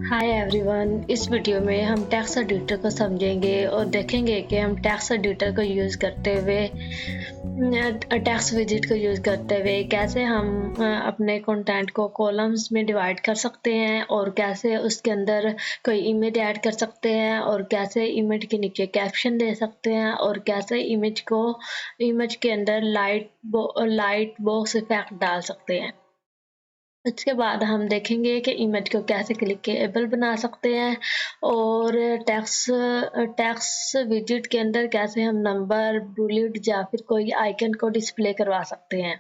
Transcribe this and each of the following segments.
Hi everyone. इस video में हम टेक्स्ट एडिटर को समझेंगे और देखेंगे कि हम टेक्स्ट एडिटर को यूज़ करते हुए टेक्स्ट विजिट को यूज़ करते हुए कैसे हम अपने कंटेंट को कॉलम्स में डिवाइड कर सकते हैं और कैसे उसके अंदर कोई इमेज ऐड कर सकते हैं और कैसे इमेज के नीचे कैप्शन दे सकते हैं और कैसे इमेज के अंदर लाइट बॉक्स इफेक्ट डाल सकते हैं। इसके बाद हम देखेंगे कि इमेज को कैसे क्लिकेबल बना सकते हैं और टेक्स्ट विजिट के अंदर कैसे हम नंबर, बुलेट या फिर कोई आइकन को डिस्प्ले करवा सकते हैं।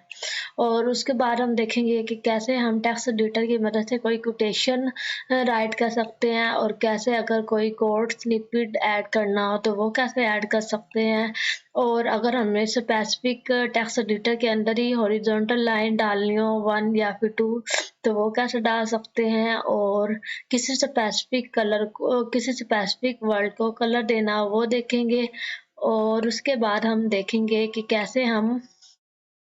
और उसके बाद हम देखेंगे कि कैसे हम टेक्स्ट एडिटर की मदद से कोई कोटेशन राइट कर सकते हैं और कैसे अगर कोई कोड स्निपेट ऐड करना हो तो वो कैसे ऐड कर सकते हैं। और अगर हमें स्पेसिफिक टेक्स्ट एडिटर के अंदर ही हॉरिजॉन्टल लाइन डालनी हो 1 या फिर 2 तो वो कैसे डाल सकते हैं। और किसी स्पेसिफिक वर्ड को कलर देना हो वो देखेंगे। और उसके बाद हम देखेंगे कि कैसे हम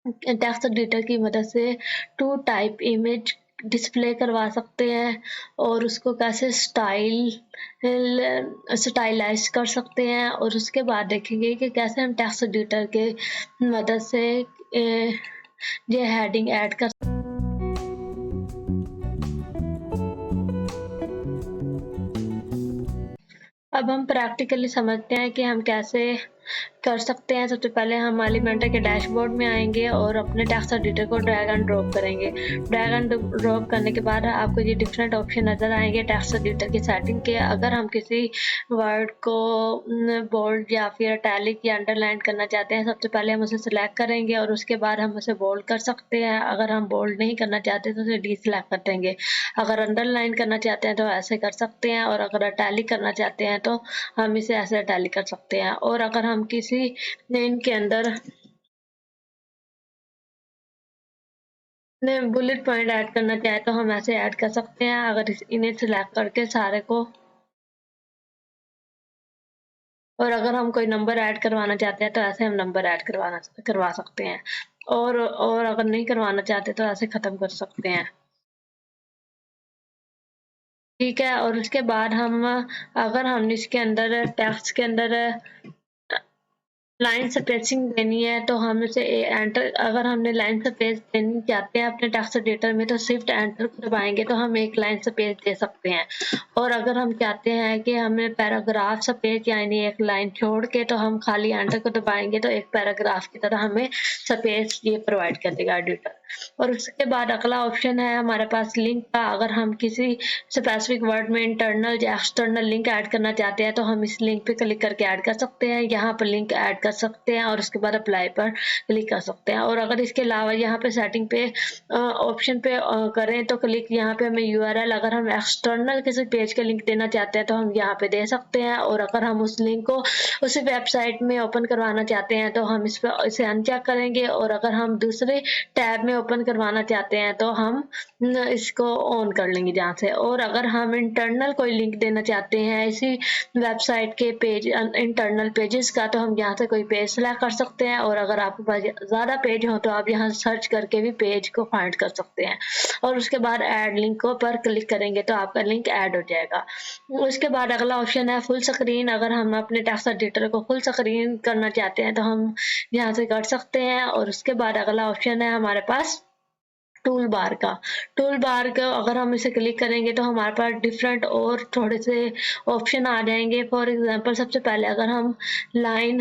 टेक्स्ट एडिटर की मदद से 2 टाइप इमेज डिस्प्ले करवा सकते हैं और उसको कैसे स्टाइलाइज कर सकते हैं। और उसके बाद देखेंगे कि कैसे हम टेक्स्ट एडिटर के मदद से ये हेडिंग ऐड कर। अब हम प्रैक्टिकली समझते हैं कि हम कैसे कर सकते हैं। सबसे पहले हम एलिमेंटर के डैशबोर्ड में आएंगे और अपने टेक्स्ट एडिटर को ड्रैग एंड ड्रॉप करेंगे। ड्रैग एंड ड्रॉप करने के बाद आपको ये डिफरेंट ऑप्शन नज़र आएंगे टेक्स्ट एडिटर की सेटिंग के। अगर हम किसी वर्ड को बोल्ड या फिर इटैलिक या अंडरलाइन करना चाहते हैं, सबसे पहले हम उसे सिलेक्ट करेंगे और उसके बाद हम उसे बोल्ड कर सकते हैं। अगर हम बोल्ड नहीं करना चाहते तो उसे डी सिलेक्ट कर देंगे। अगर अंडरलाइन करना चाहते हैं तो ऐसे कर सकते हैं और अगर इटैलिक करना चाहते हैं तो हम इसे ऐसे इटैलिक कर सकते हैं। और अगर हम किसी इनके अंदर बुलेट पॉइंट ऐड करना चाहे तो हम ऐसे ऐड कर सकते हैं। अगर इन्हें सिलेक्ट करके सारे को, और अगर हम कोई नंबर ऐड करवाना चाहते हैं तो ऐसे हम नंबर ऐड करवा सकते हैं। और अगर नहीं करवाना चाहते तो ऐसे खत्म कर सकते हैं। ठीक है। और उसके बाद अगर हम इसके अंदर टेक्स्ट के अंदर लाइन स्पेसिंग देनी है तो हम इसे एंटर, अगर हमने लाइन स्पेस देनी चाहते हैं अपने टेक्स्ट एडिटर में तो शिफ्ट एंटर दबाएंगे तो हम एक लाइन स्पेस दे सकते हैं। और अगर हम चाहते हैं कि हमें पैराग्राफ स्पेस यानी एक लाइन छोड़ के तो हम खाली एंटर को दबाएंगे तो एक पैराग्राफ की तरह हमें स्पेस ये प्रोवाइड कर देगा एडिटर। और उसके बाद अगला ऑप्शन है हमारे पास लिंक का। अगर हम किसी स्पेसिफिक वर्ड में इंटरनल या एक्सटर्नल लिंक ऐड करना चाहते हैं तो हम इस लिंक पे क्लिक करके ऐड कर सकते हैं। यहाँ पर लिंक ऐड कर सकते हैं और उसके बाद अप्लाई पर क्लिक कर सकते हैं। और अगर इसके अलावा यहाँ पे सेटिंग पे ऑप्शन पे करें तो क्लिक, यहाँ पे हमें यूआरएल, अगर हम एक्सटर्नल किसी पेज का लिंक देना चाहते हैं तो हम यहाँ पे दे सकते हैं। और अगर हम उस लिंक को उसी वेबसाइट में ओपन करवाना चाहते हैं तो हम इसे अनचेक करेंगे। और अगर हम दूसरे टैब में ओपन करवाना चाहते हैं तो हम इसको ऑन कर लेंगे जहाँ से। और अगर हम इंटरनल कोई लिंक देना चाहते हैं इसी वेबसाइट के पेज, इंटरनल पेजेस का, तो हम यहाँ से कोई पेज सेलेक्ट कर सकते हैं। और अगर आपके पास ज़्यादा पेज हो तो आप यहाँ सर्च करके भी पेज को फाइंड कर सकते हैं। और उसके बाद ऐड लिंक पर क्लिक करेंगे तो आपका लिंक ऐड हो जाएगा। उसके बाद अगला ऑप्शन है फुल स्क्रीन। अगर हम अपने टेक्स्ट एडिटर को फुल स्क्रीन करना चाहते हैं तो हम यहाँ से कर सकते हैं। और उसके बाद अगला ऑप्शन है हमारे पास टूल बार का अगर हम इसे क्लिक करेंगे तो हमारे पास डिफरेंट और थोड़े से ऑप्शन आ जाएंगे। फॉर एग्जांपल सबसे पहले अगर हम लाइन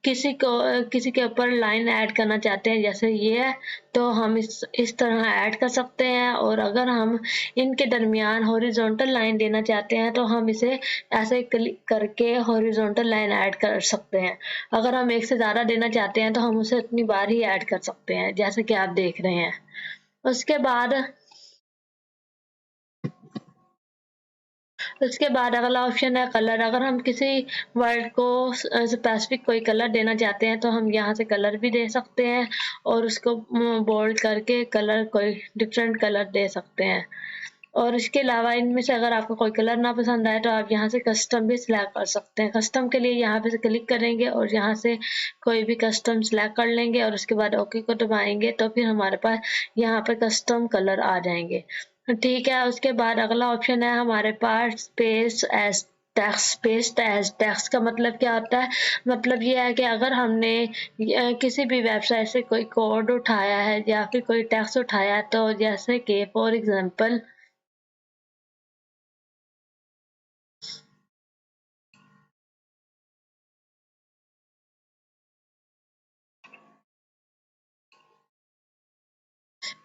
किसी के ऊपर लाइन ऐड करना चाहते हैं जैसे ये है तो हम इस तरह ऐड कर सकते हैं। और अगर हम इनके दरमियान हॉरिजॉन्टल लाइन देना चाहते हैं तो हम इसे ऐसे क्लिक करके हॉरिजॉन्टल लाइन ऐड कर सकते हैं। अगर हम एक से ज़्यादा देना चाहते हैं तो हम उसे उतनी बार ही ऐड कर सकते हैं जैसे कि आप देख रहे हैं। उसके बाद अगला ऑप्शन है कलर। अगर हम किसी वर्ड को स्पेसिफिक कोई कलर देना चाहते हैं तो हम यहाँ से कलर भी दे सकते हैं और उसको बोल्ड करके कलर कोई डिफरेंट कलर दे सकते हैं। और इसके अलावा इनमें से अगर आपको कोई कलर ना पसंद आए तो आप यहाँ से कस्टम भी सिलेक्ट कर सकते हैं। कस्टम के लिए यहाँ पे से क्लिक करेंगे और यहाँ से कोई भी कस्टम सिलेक्ट कर लेंगे और उसके बाद ओके को दबाएंगे तो फिर हमारे पास यहाँ पे कस्टम कलर आ जाएंगे। ठीक है, उसके बाद अगला ऑप्शन है हमारे पास space as text. Space as text का मतलब क्या होता है? मतलब ये है कि अगर हमने किसी भी वेबसाइट से कोई कोड उठाया है या फिर कोई टेक्स्ट उठाया है, तो जैसे कि फॉर एग्जांपल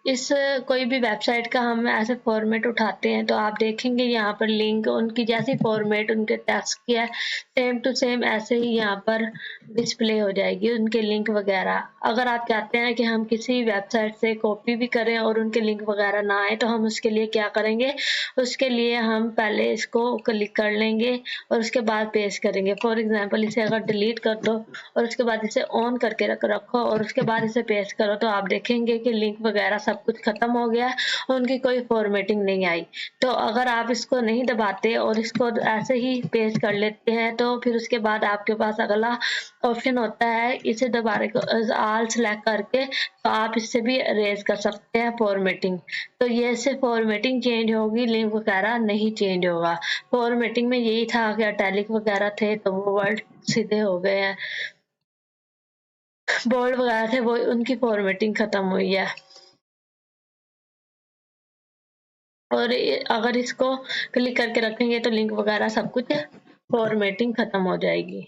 इस कोई भी वेबसाइट का हम ऐसे फॉर्मेट उठाते हैं तो आप देखेंगे यहाँ पर लिंक उनकी जैसी फॉर्मेट उनके टेक्स्ट की है, सेम टू सेम ऐसे ही यहाँ पर डिस्प्ले हो जाएगी उनके लिंक वगैरह। अगर आप चाहते हैं कि हम किसी वेबसाइट से कॉपी भी करें और उनके लिंक वगैरह ना आए, तो हम उसके लिए क्या करेंगे? उसके लिए हम पहले इसको क्लिक कर लेंगे और उसके बाद पेस्ट करेंगे। फॉर एग्जाम्पल इसे अगर डिलीट कर दो और उसके बाद इसे ऑन करके रखो और उसके बाद इसे पेस्ट करो, तो आप देखेंगे कि लिंक वगैरह सब कुछ खत्म हो गया और उनकी कोई फॉर्मेटिंग नहीं आई। तो अगर आप इसको नहीं दबाते और इसको ऐसे ही पेस्ट कर लेते हैं, तो फिर उसके बाद आपके पास अगला ऑप्शन होता है, इसे दोबारा ऑल सेलेक्ट करके तो आप इससे भी अरेज कर सकते हैं फॉर्मेटिंग। तो ये से फॉर्मेटिंग चेंज होगी, लिंक वगैरह नहीं चेंज होगा। फॉर्मेटिंग में यही था कि इटैलिक वगैरह थे तो वो वर्ड सीधे हो गए हैं, बोल्ड वगैरह थे वो उनकी फॉर्मेटिंग खत्म हुई है। और अगर इसको क्लिक करके रखेंगे तो लिंक वगैरह सब कुछ फॉर्मेटिंग खत्म हो जाएगी,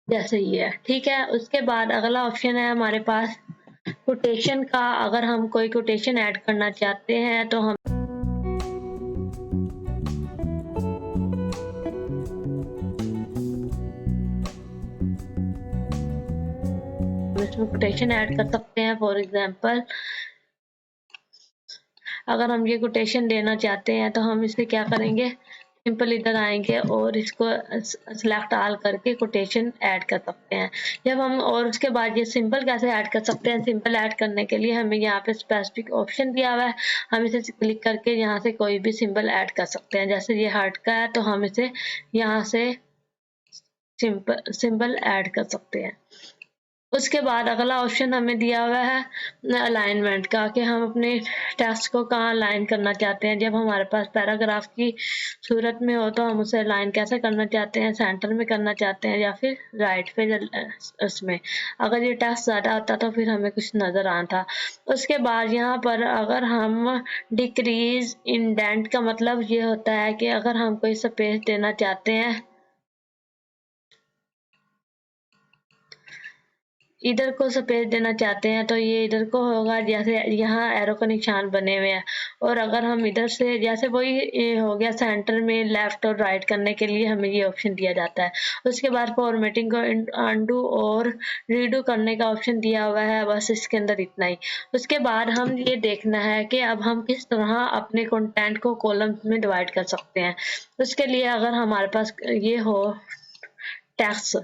जैसे ही है। ठीक है, उसके बाद अगला ऑप्शन है हमारे पास कोटेशन का। अगर हम कोई कोटेशन ऐड करना चाहते हैं तो हम इसमें कोटेशन ऐड कर सकते हैं। फॉर एग्जांपल अगर हम ये कोटेशन देना चाहते हैं तो हम इसे क्या करेंगे? सिंपल इधर आएंगे और इसको सिलेक्ट ऑल करके कोटेशन ऐड कर सकते हैं जब हम। और उसके बाद ये सिंपल कैसे ऐड कर सकते हैं? सिंपल ऐड करने के लिए हमें यहाँ पे स्पेसिफिक ऑप्शन दिया हुआ है, हम इसे क्लिक करके यहाँ से कोई भी सिंबल ऐड कर सकते हैं। जैसे ये हार्ट का है तो हम इसे यहाँ से सिंबल ऐड कर सकते हैं। उसके बाद अगला ऑप्शन हमें दिया हुआ है अलाइनमेंट का, कि हम अपने टेक्स्ट को कहाँ अलाइन करना चाहते हैं। जब हमारे पास पैराग्राफ की सूरत में हो तो हम उसे अलाइन कैसे करना चाहते हैं? सेंटर में करना चाहते हैं या फिर राइट पे उसमें। अगर ये टेक्स्ट ज़्यादा होता तो फिर हमें कुछ नज़र आता। उसके बाद यहाँ पर अगर हम डिक्रीज इंडेंट का मतलब ये होता है कि अगर हम कोई स्पेस देना चाहते हैं, इधर को स्पेस देना चाहते हैं तो ये इधर को होगा, जैसे यहाँ एरो का निशान बने हुए हैं। और अगर हम इधर से जैसे वही हो गया सेंटर में लेफ्ट और राइट करने के लिए हमें ये ऑप्शन दिया जाता है। उसके बाद फॉर्मेटिंग को अनडू और रीडू करने का ऑप्शन दिया हुआ है, बस इसके अंदर इतना ही। उसके बाद हम ये देखना है कि अब हम किस तरह अपने कंटेंट को कॉलम्स में डिवाइड कर सकते हैं। उसके लिए अगर हमारे पास ये हो टेक्स्ट,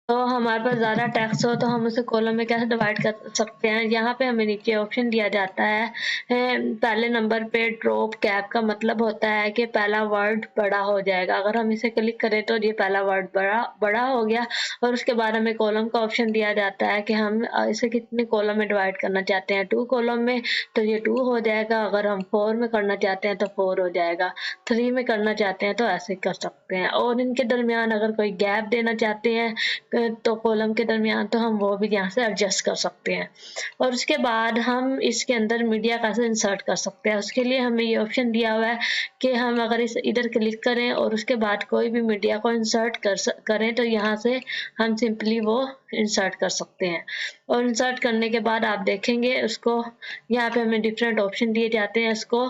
तो हमारे पास ज़्यादा टेक्स्ट हो तो हम उसे कॉलम में कैसे डिवाइड कर सकते हैं? यहाँ पे हमें नीचे ऑप्शन दिया जाता है पहले नंबर पे ड्रॉप कैप का मतलब होता है कि पहला वर्ड बड़ा हो जाएगा। अगर हम इसे क्लिक करें तो ये पहला वर्ड बड़ा हो गया। और उसके बाद हमें कॉलम का ऑप्शन दिया जाता है कि हम इसे कितने कॉलम में डिवाइड करना चाहते हैं। 2 कॉलम में तो ये 2 हो जाएगा, अगर हम 4 में करना चाहते हैं तो 4 हो जाएगा, 3 में करना चाहते हैं तो ऐसे कर सकते हैं। और इनके दरमियान अगर कोई गैप देना चाहते हैं तो कॉलम के दरमियान तो हम वो भी यहाँ से एडजस्ट कर सकते हैं। और उसके बाद हम इसके अंदर मीडिया कैसे इंसर्ट कर सकते हैं, उसके लिए हमें ये ऑप्शन दिया हुआ है कि हम अगर इस इधर क्लिक करें और उसके बाद कोई भी मीडिया को इंसर्ट करें तो यहाँ से हम सिंपली वो इंसर्ट कर सकते हैं। और इंसर्ट करने के बाद आप देखेंगे उसको यहाँ पे हमें डिफरेंट ऑप्शन दिए जाते हैं इसको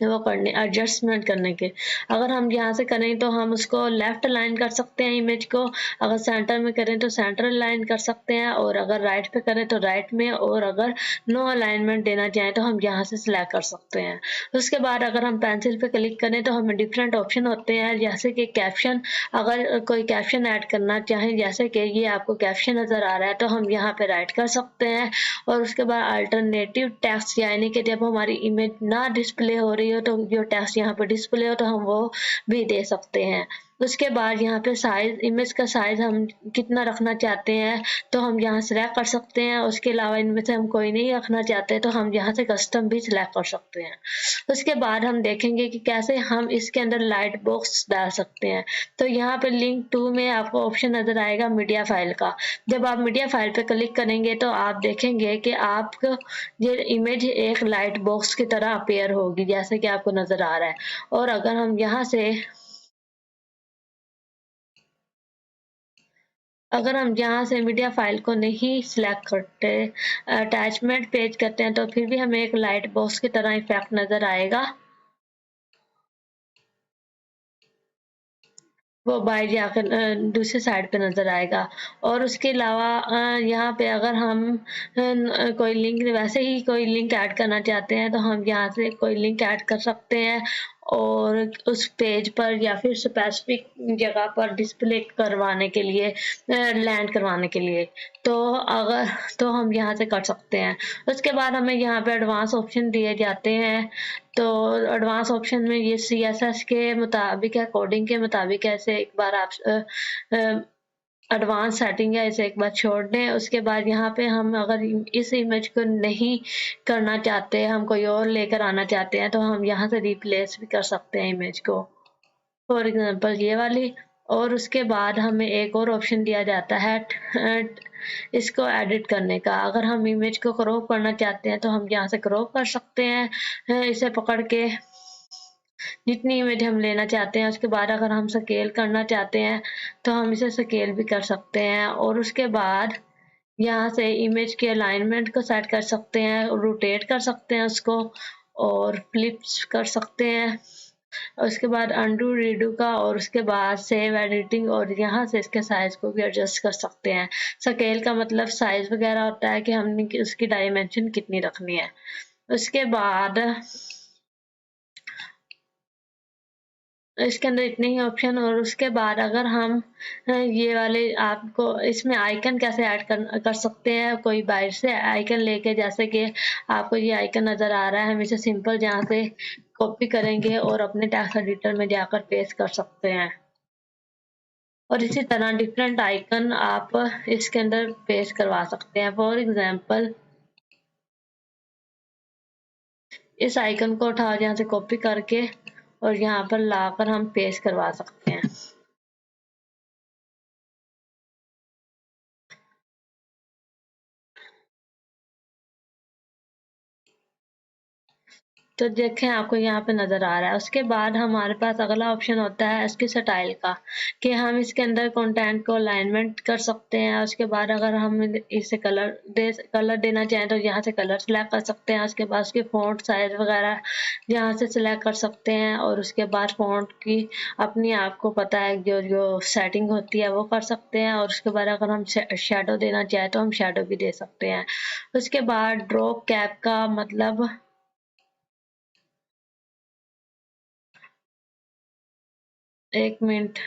वो करने एडजस्टमेंट करने के। अगर हम यहाँ से करें तो हम उसको लेफ्ट अलाइन कर सकते हैं इमेज को, अगर सेंटर में करें तो सेंटर अलाइन कर सकते हैं, और अगर राइट पे करें तो राइट में, और अगर नो अलाइनमेंट देना चाहें तो हम यहाँ से सिलेक्ट कर सकते हैं। उसके बाद अगर हम पेंसिल पे क्लिक करें तो हमें डिफरेंट ऑप्शन होते हैं, जैसे कि कैप्शन। अगर कोई कैप्शन ऐड करना चाहें, जैसे कि ये आपको कैप्शन नज़र आ रहा है, तो हम यहाँ पे राइट कर सकते हैं। और उसके बाद अल्टरनेटिव टेक्स्ट, यानी कि जब हमारी इमेज ना डिस्प्ले हो रही हो तो जो टेक्स्ट यहाँ पर डिस्प्ले हो तो हम वो भी दे सकते हैं। उसके बाद यहाँ पे साइज, इमेज का साइज हम कितना रखना चाहते हैं तो हम यहाँ सिलेक्ट कर सकते हैं। उसके अलावा इनमें से हम कोई नहीं रखना चाहते तो हम यहाँ से कस्टम भी सिलेक्ट कर सकते हैं। उसके बाद हम देखेंगे कि कैसे हम इसके अंदर लाइट बॉक्स डाल सकते हैं। तो यहाँ पे लिंक 2 में आपको ऑप्शन नजर आएगा मीडिया फाइल का। जब आप मीडिया फाइल पे क्लिक करेंगे तो आप देखेंगे कि आपको ये इमेज एक लाइट बॉक्स की तरह अपेयर होगी, जैसे कि आपको नजर आ रहा है। और अगर हम यहाँ से यहाँ से मीडिया फाइल को नहीं सिलेक्ट करते, अटैचमेंट पेज करते हैं, तो फिर भी हमें एक लाइट बॉक्स की तरह इफेक्ट नजर आएगा। वो बाहर जाकर दूसरी साइड पे नजर आएगा। और उसके अलावा यहाँ पे अगर हम कोई लिंक, वैसे ही कोई लिंक ऐड करना चाहते हैं तो हम यहाँ से कोई लिंक ऐड कर सकते हैं और उस पेज पर या फिर स्पेसिफिक जगह पर डिस्प्ले करवाने के लिए, लैंड करवाने के लिए, तो हम यहाँ से कर सकते हैं। उसके बाद हमें यहाँ पे एडवांस ऑप्शन दिए जाते हैं। तो एडवांस ऑप्शन में ये CSS के मुताबिक है, कोडिंग के मुताबिक है। इसे एक बार आप एडवांस सेटिंग है, इसे एक बार छोड़ दें। उसके बाद यहाँ पे हम अगर इस इमेज को नहीं करना चाहते, हम कोई और लेकर आना चाहते हैं, तो हम यहाँ से रिप्लेस भी कर सकते हैं इमेज को, फॉर एग्जांपल ये वाली। और उसके बाद हमें एक और ऑप्शन दिया जाता है इसको एडिट करने का। अगर हम इमेज को क्रॉप करना चाहते हैं तो हम यहाँ से क्रॉप कर सकते हैं इसे पकड़ के, जितनी इमेज हम लेना चाहते हैं। उसके बाद अगर हम स्केल करना चाहते हैं तो हम इसे स्केल भी कर सकते हैं। और उसके बाद यहाँ से इमेज के अलाइनमेंट को सेट कर सकते हैं, रोटेट कर सकते हैं उसको, और फ्लिप्स कर सकते हैं। उसके बाद अंडू रीडू का, और उसके बाद सेव एडिटिंग, और यहाँ से इसके साइज को भी एडजस्ट कर सकते हैं। स्केल का मतलब साइज वगैरह होता है कि हमने उसकी डायमेंशन कितनी रखनी है। उसके बाद इसके अंदर इतने ही ऑप्शन। और उसके बाद अगर हम ये वाले, आपको इसमें आइकन कैसे ऐड कर सकते हैं, कोई बाहर से आइकन लेके, जैसे कि आपको ये आइकन नजर आ रहा है, हम इसे सिंपल यहाँ से कॉपी करेंगे और अपने टेक्स्ट एडिटर में जाकर पेस्ट कर सकते हैं। और इसी तरह डिफरेंट आइकन आप इसके अंदर पेस्ट करवा सकते हैं। फॉर एग्जाम्पल इस आइकन को उठा यहाँ से कॉपी करके और यहाँ पर लाकर हम पेस्ट करवा सकते हैं। तो देखें आपको यहाँ पे नजर आ रहा है। उसके बाद हमारे पास अगला ऑप्शन होता है इसकी स्टाइल का, कि हम इसके अंदर कंटेंट को अलाइनमेंट कर सकते हैं। उसके बाद अगर हम इसे कलर देना चाहें तो यहाँ से कलर सेलेक्ट कर सकते हैं। उसके बाद उसके फॉन्ट साइज वगैरह यहाँ से सिलेक्ट कर सकते हैं। और उसके बाद फॉन्ट की अपनी, आपको पता है, जो जो सेटिंग होती है वो कर सकते हैं। और उसके बाद अगर हम शेडो देना चाहें तो हम शेडो भी दे सकते हैं। उसके बाद ड्रॉप कैप का मतलब, एक मिनट,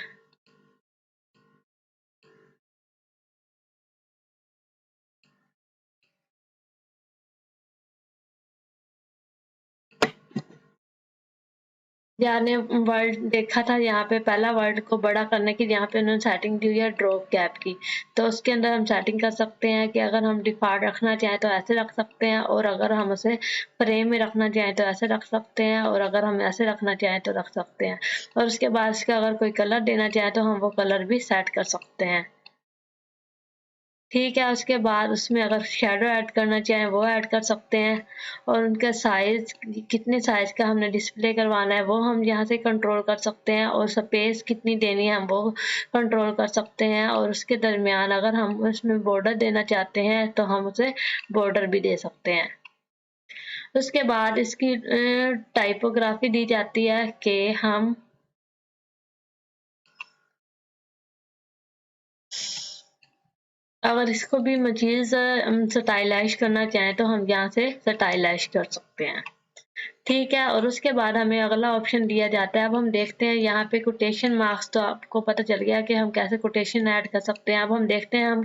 ने वर्ड देखा था, यहाँ पे पहला वर्ड को बड़ा करने की यहाँ पे उन्होंने सेटिंग दी हुई है ड्रॉप कैप की। तो उसके अंदर हम सेटिंग कर सकते हैं कि अगर हम डिफॉल्ट रखना चाहें तो ऐसे रख सकते हैं, और अगर हम उसे फ्रेम में रखना चाहें तो ऐसे रख सकते हैं, और अगर हम ऐसे रखना चाहें तो रख सकते हैं। और उसके बाद इसका अगर कोई कलर देना चाहे तो हम वो कलर भी सेट कर सकते हैं। ठीक है। उसके बाद उसमें अगर शेडो ऐड करना चाहें वो ऐड कर सकते हैं। और उनका साइज, कितने साइज का हमने डिस्प्ले करवाना है वो हम यहाँ से कंट्रोल कर सकते हैं। और स्पेस कितनी देनी है हम वो कंट्रोल कर सकते हैं। और उसके दरमियान अगर हम उसमें बॉर्डर देना चाहते हैं तो हम उसे बॉर्डर भी दे सकते हैं। उसके बाद इसकी टाइपोग्राफी दी जाती है कि हम अगर इसको भी मजीद स्टाइलाइज करना चाहें तो हम यहाँ से स्टाइलाइज कर सकते हैं। ठीक है। और उसके बाद हमें अगला ऑप्शन दिया जाता है। अब हम देखते हैं यहाँ पे कोटेशन मार्क्स, तो आपको पता चल गया कि हम कैसे कोटेशन ऐड कर सकते हैं। अब हम देखते हैं हम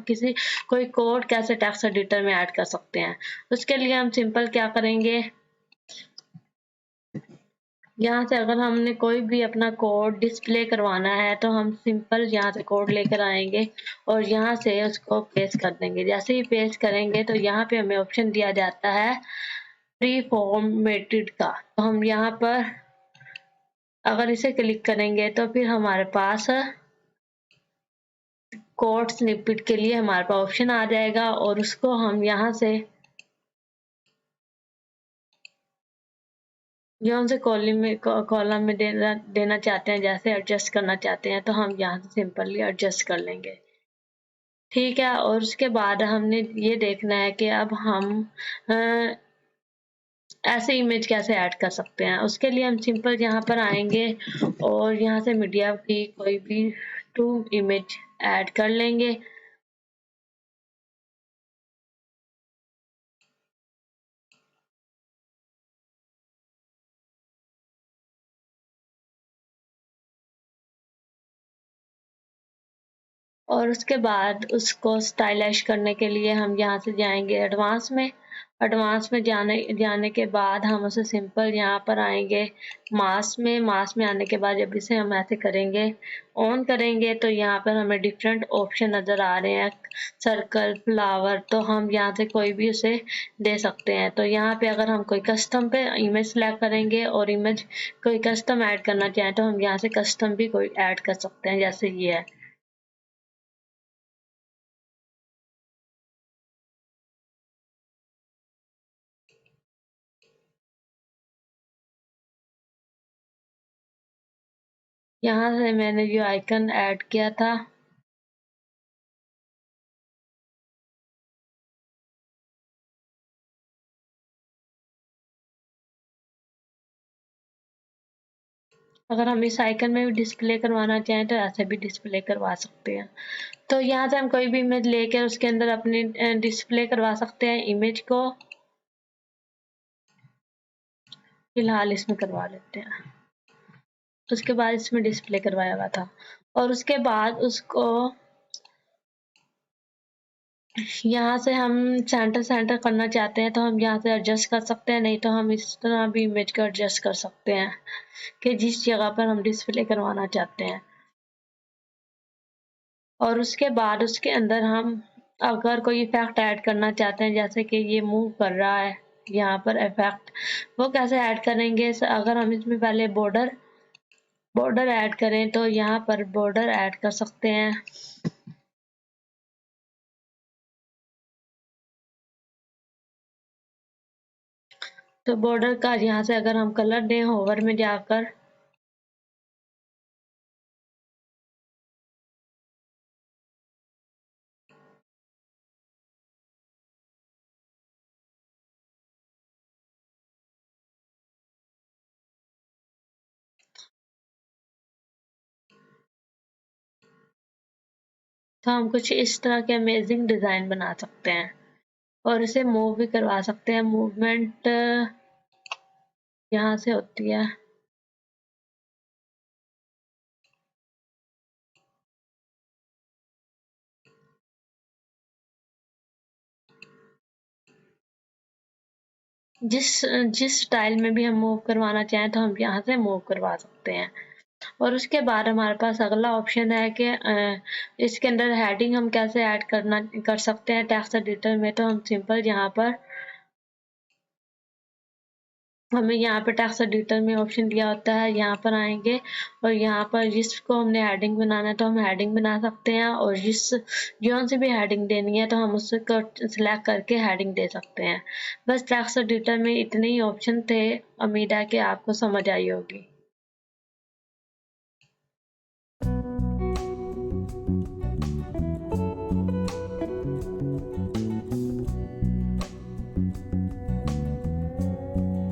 कोई कोड कैसे टेक्स्ट एडिटर में ऐड कर सकते हैं। उसके लिए हम सिंपल क्या करेंगे, यहाँ से अगर हमने कोई भी अपना कोड डिस्प्ले करवाना है तो हम सिंपल यहाँ से कोड लेकर आएंगे और यहाँ से उसको पेस्ट कर देंगे। जैसे ही पेस्ट करेंगे तो यहाँ पे हमें ऑप्शन दिया जाता है प्री फॉर्मेटेड का। तो हम यहाँ पर अगर इसे क्लिक करेंगे तो फिर हमारे पास कोड स्निपेट के लिए हमारे पास ऑप्शन आ जाएगा और उसको हम यहाँ से जो हमसे कॉलम में देना चाहते हैं, जैसे एडजस्ट करना चाहते हैं तो हम यहाँ से सिंपली एडजस्ट कर लेंगे। ठीक है, और उसके बाद हमने ये देखना है कि अब हम ऐसे इमेज कैसे ऐड कर सकते हैं। उसके लिए हम सिंपल यहाँ पर आएंगे और यहाँ से मीडिया की कोई भी 2 इमेज ऐड कर लेंगे। और उसके बाद उसको स्टाइलिश करने के लिए हम यहाँ से जाएंगे एडवांस में। एडवांस में जाने के बाद हम उसे सिंपल यहाँ पर आएंगे मास्क में आने के बाद जब इसे हम ऐसे करेंगे ऑन करेंगे तो यहाँ पर हमें डिफरेंट ऑप्शन नज़र आ रहे हैं, सर्कल, फ्लावर। तो हम यहाँ से कोई भी उसे दे सकते हैं। तो यहाँ पे अगर हम कोई कस्टम पे इमेज सेलेक्ट करेंगे और इमेज कोई कस्टम ऐड करना चाहें तो हम यहाँ से कस्टम भी कोई ऐड कर सकते हैं, जैसे ये है। यहाँ से मैंने जो आइकन ऐड किया था अगर हम इस आइकन में भी डिस्प्ले करवाना चाहें तो ऐसे भी डिस्प्ले करवा सकते हैं। तो यहाँ से हम कोई भी इमेज लेकर उसके अंदर अपने डिस्प्ले करवा सकते हैं इमेज को। फिलहाल इसमें करवा लेते हैं। उसके बाद इसमें डिस्प्ले करवाया हुआ था और उसके बाद उसको यहाँ से हम सेंटर करना चाहते हैं तो हम यहाँ से एडजस्ट कर सकते हैं, नहीं तो हम इस तरह भी इमेज को एडजस्ट कर सकते हैं कि जिस जगह पर हम डिस्प्ले करवाना चाहते हैं। और उसके बाद उसके अंदर हम अगर कोई इफेक्ट ऐड करना चाहते हैं, जैसे कि ये मूव कर रहा है यहाँ पर इफेक्ट, वो कैसे ऐड करेंगे। अगर हम इसमें पहले बॉर्डर ऐड करें तो यहाँ पर बॉर्डर ऐड कर सकते हैं। तो बॉर्डर का यहाँ से अगर हम कलर दें होवर में जाकर तो हम कुछ इस तरह के अमेजिंग डिजाइन बना सकते हैं और इसे मूव भी करवा सकते हैं। मूवमेंट यहाँ से होती है। जिस स्टाइल में भी हम मूव करवाना चाहें तो हम यहाँ से मूव करवा सकते हैं। और उसके बाद हमारे पास अगला ऑप्शन है कि इसके अंदर हेडिंग हम कैसे ऐड कर सकते हैं टेक्स्ट एडिटर में। तो हम सिंपल यहाँ पर हमें यहाँ पे टेक्स्ट एडिटर में ऑप्शन दिया होता है, यहाँ पर आएंगे और यहाँ पर जिसको हमने हेडिंग बनाना है तो हम हेडिंग बना सकते हैं और जो सी भी हेडिंग देनी है तो हम उसको सिलेक्ट करके हेडिंग दे सकते हैं। बस टेक्स्ट एडिटर में इतने ही ऑप्शन थे। उम्मीद है कि आपको समझ आई होगी।